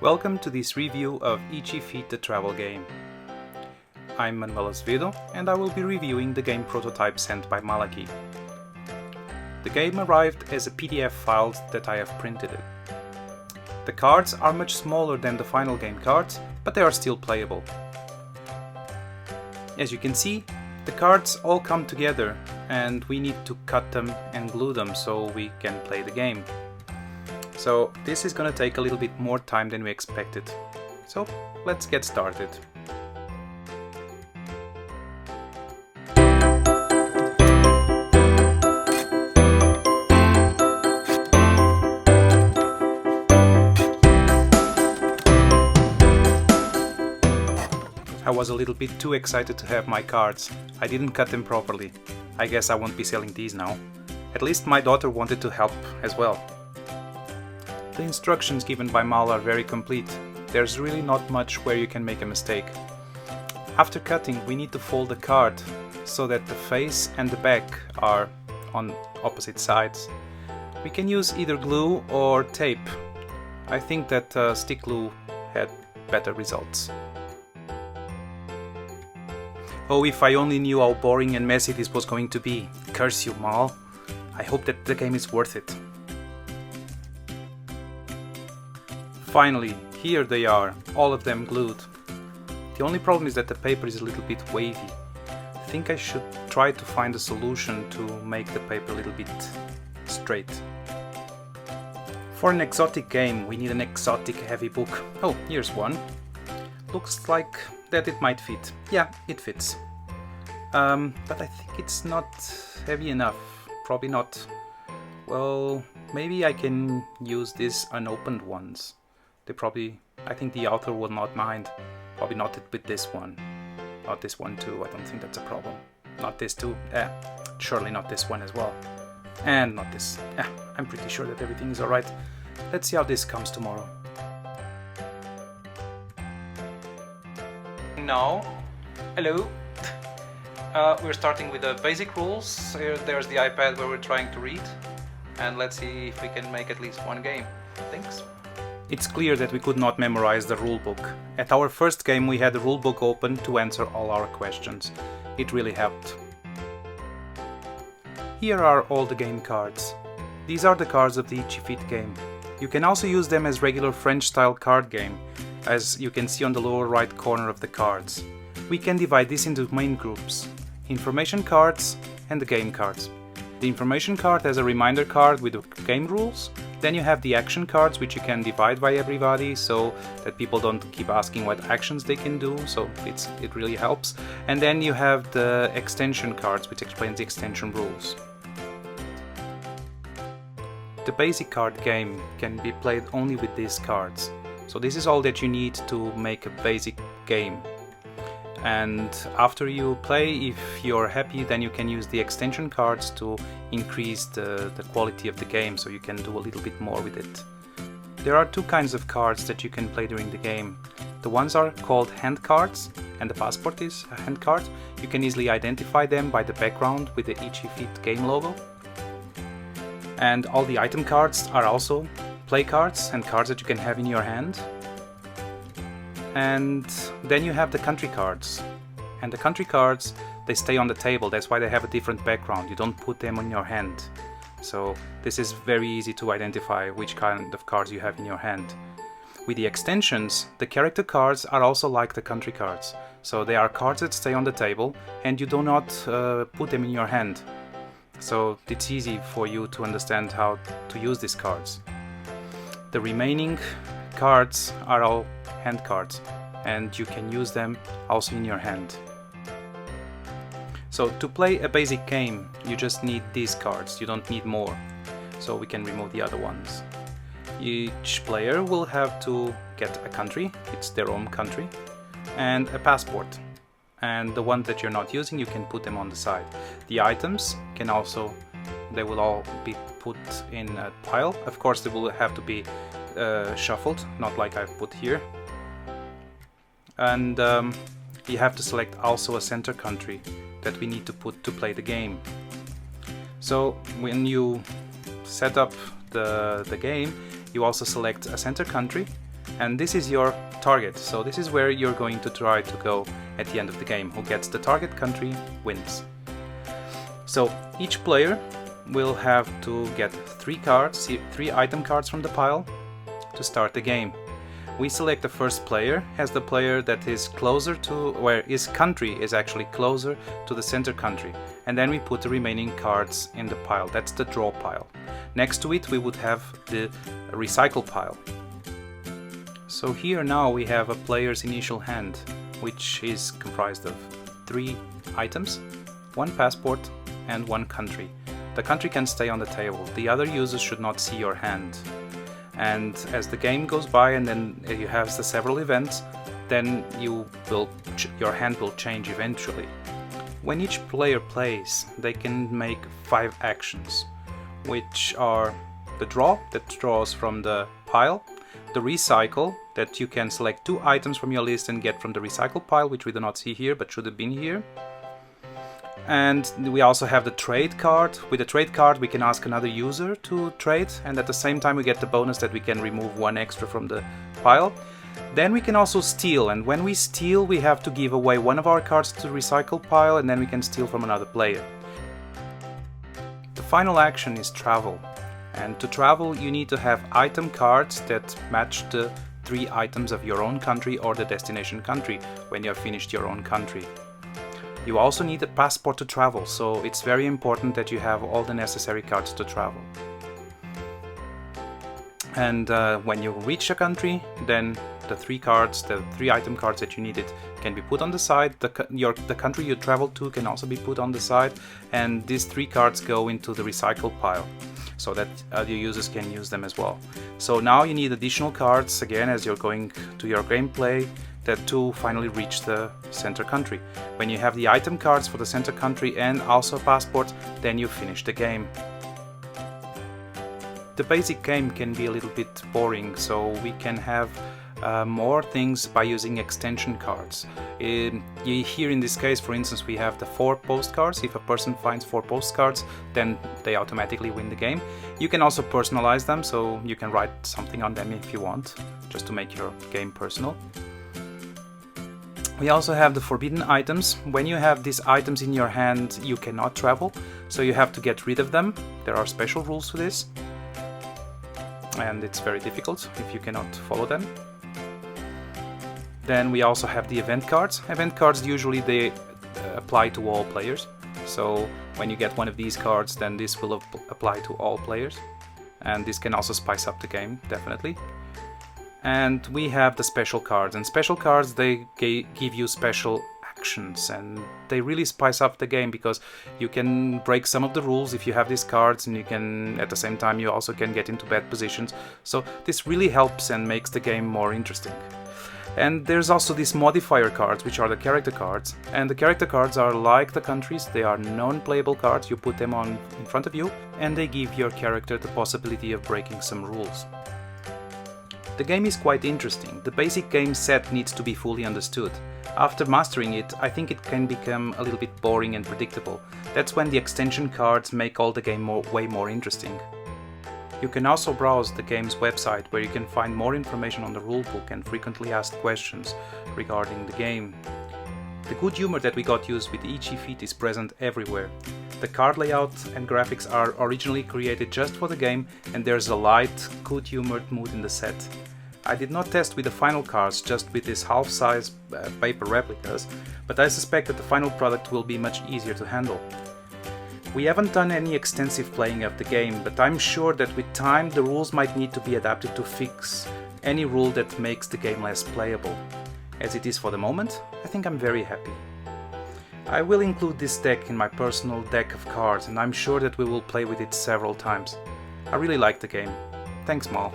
Welcome to this review of Itchy Feet the Travel Game. I'm Manuel Azevedo and I will be reviewing the game prototype sent by Malachi. The game arrived as a PDF file that I have printed it. The cards are much smaller than the final game cards, but they are still playable. As you can see, the cards all come together and we need to cut them and glue them so we can play the game. So this is gonna take a little bit more time than we expected. So let's get started. I was a little bit too excited to have my cards. I didn't cut them properly. I guess I won't be selling these now. At least my daughter wanted to help as well. The instructions given by Mal are very complete. There's really not much where you can make a mistake. After cutting, we need to fold the card so that the face and the back are on opposite sides. We can use either glue or tape. I think that stick glue had better results. Oh, if I only knew how boring and messy this was going to be. Curse you, Mal. I hope that the game is worth it. Finally, here they are, all of them glued. The only problem is that the paper is a little bit wavy. I think I should try to find a solution to make the paper a little bit straight. For an exotic game, we need an exotic heavy book. Oh, here's one. Looks like that it might fit. Yeah, it fits. But I think it's not heavy enough. Probably not. Well, maybe I can use these unopened ones. I think the author will not mind. Probably not with this one. Not this one too, I don't think that's a problem. Not this too, surely not this one as well. And not this, I'm pretty sure that everything is alright. Let's see how this comes tomorrow. Now, hello. We're starting with the basic rules. There's the iPad where we're trying to read. And let's see if we can make at least one game. Thanks. It's clear that we could not memorize the rulebook. At our first game we had the rulebook open to answer all our questions. It really helped. Here are all the game cards. These are the cards of the Itchy Feet game. You can also use them as regular French-style card game, as you can see on the lower right corner of the cards. We can divide this into main groups: information cards and the game cards. The information card has a reminder card with the game rules. Then you have the action cards, which you can divide by everybody so that people don't keep asking what actions they can do, so it really helps. And then you have the extension cards, which explains the extension rules. The basic card game can be played only with these cards. So this is all that you need to make a basic game. And after you play, if you're happy, then you can use the extension cards to increase the quality of the game, so you can do a little bit more with it. There are two kinds of cards that you can play during the game. The ones are called hand cards, and the passport is a hand card. You can easily identify them by the background with the Itchy Feet game logo. And all the item cards are also play cards and cards that you can have in your hand. And then you have the country cards. And the country cards, they stay on the table, that's why they have a different background. You don't put them on your hand. So this is very easy to identify which kind of cards you have in your hand. With the extensions, the character cards are also like the country cards. So they are cards that stay on the table and you do not put them in your hand. So it's easy for you to understand how to use these cards. The remaining cards are all hand cards, and you can use them also in your hand. So to play a basic game, you just need these cards, you don't need more. So we can remove the other ones. Each player will have to get a country, it's their own country, and a passport. And the one that you're not using, you can put them on the side. The items can also, they will all be put in a pile. Of course, they will have to be shuffled, not like I've put here. And you have to select also a center country that we need to put to play the game. So when you set up the game, you also select a center country and this is your target. So this is where you're going to try to go at the end of the game. Who gets the target country wins. So each player will have to get 3 cards, 3 item cards from the pile to start the game. We select the first player as the player that is closer to where his country is actually closer to the center country, and then we put the remaining cards in the pile. That's the draw pile. Next to it we would have the recycle pile. So here now we have a player's initial hand, which is comprised of 3 items, 1 passport and 1 country. The country can stay on the table. The other users should not see your hand. And as the game goes by and then you have the several events, then your hand will change eventually. When each player plays, they can make 5 actions, which are the draw, that draws from the pile, the recycle, that you can select 2 items from your list and get from the recycle pile, which we do not see here but should have been here. And we also have the trade card. With the trade card we can ask another user to trade, and at the same time we get the bonus that we can remove 1 extra from the pile. Then we can also steal, and when we steal we have to give away 1 of our cards to the recycle pile, and then we can steal from another player. The final action is travel, and to travel you need to have item cards that match the 3 items of your own country or the destination country when you have finished your own country. You also need a passport to travel, so it's very important that you have all the necessary cards to travel. And when you reach a country, then the 3 cards, the 3 item cards that you needed can be put on the side. The country you travel to can also be put on the side, and these 3 cards go into the recycle pile so that other users can use them as well. So now you need additional cards again as you're going to your gameplay to finally reach the center country. When you have the item cards for the center country and also a passport, then you finish the game. The basic game can be a little bit boring, so we can have more things by using extension cards. Here in this case, for instance, we have the 4 postcards. If a person finds 4 postcards, then they automatically win the game. You can also personalize them, so you can write something on them if you want, just to make your game personal. We also have the forbidden items. When you have these items in your hand, you cannot travel, so you have to get rid of them. There are special rules for this, and it's very difficult if you cannot follow them. Then we also have the event cards. Event cards usually they apply to all players, so when you get one of these cards, then this will apply to all players, and this can also spice up the game, definitely. And we have the special cards, and special cards they give you special actions, and they really spice up the game because you can break some of the rules if you have these cards, and you can at the same time you also can get into bad positions. So this really helps and makes the game more interesting. And there's also these modifier cards, which are the character cards, and the character cards are like the countries. They are non-playable cards. You put them on in front of you and they give your character the possibility of breaking some rules. The game is quite interesting. The basic game set needs to be fully understood. After mastering it, I think it can become a little bit boring and predictable. That's when the extension cards make all the game way more interesting. You can also browse the game's website, where you can find more information on the rulebook and frequently asked questions regarding the game. The good humor that we got used with each feat is present everywhere. The card layout and graphics are originally created just for the game, and there's a light, good-humored mood in the set. I did not test with the final cards, just with these half-size paper replicas, but I suspect that the final product will be much easier to handle. We haven't done any extensive playing of the game, but I'm sure that with time the rules might need to be adapted to fix any rule that makes the game less playable. As it is for the moment, I think I'm very happy. I will include this deck in my personal deck of cards, and I'm sure that we will play with it several times. I really like the game. Thanks, Mal.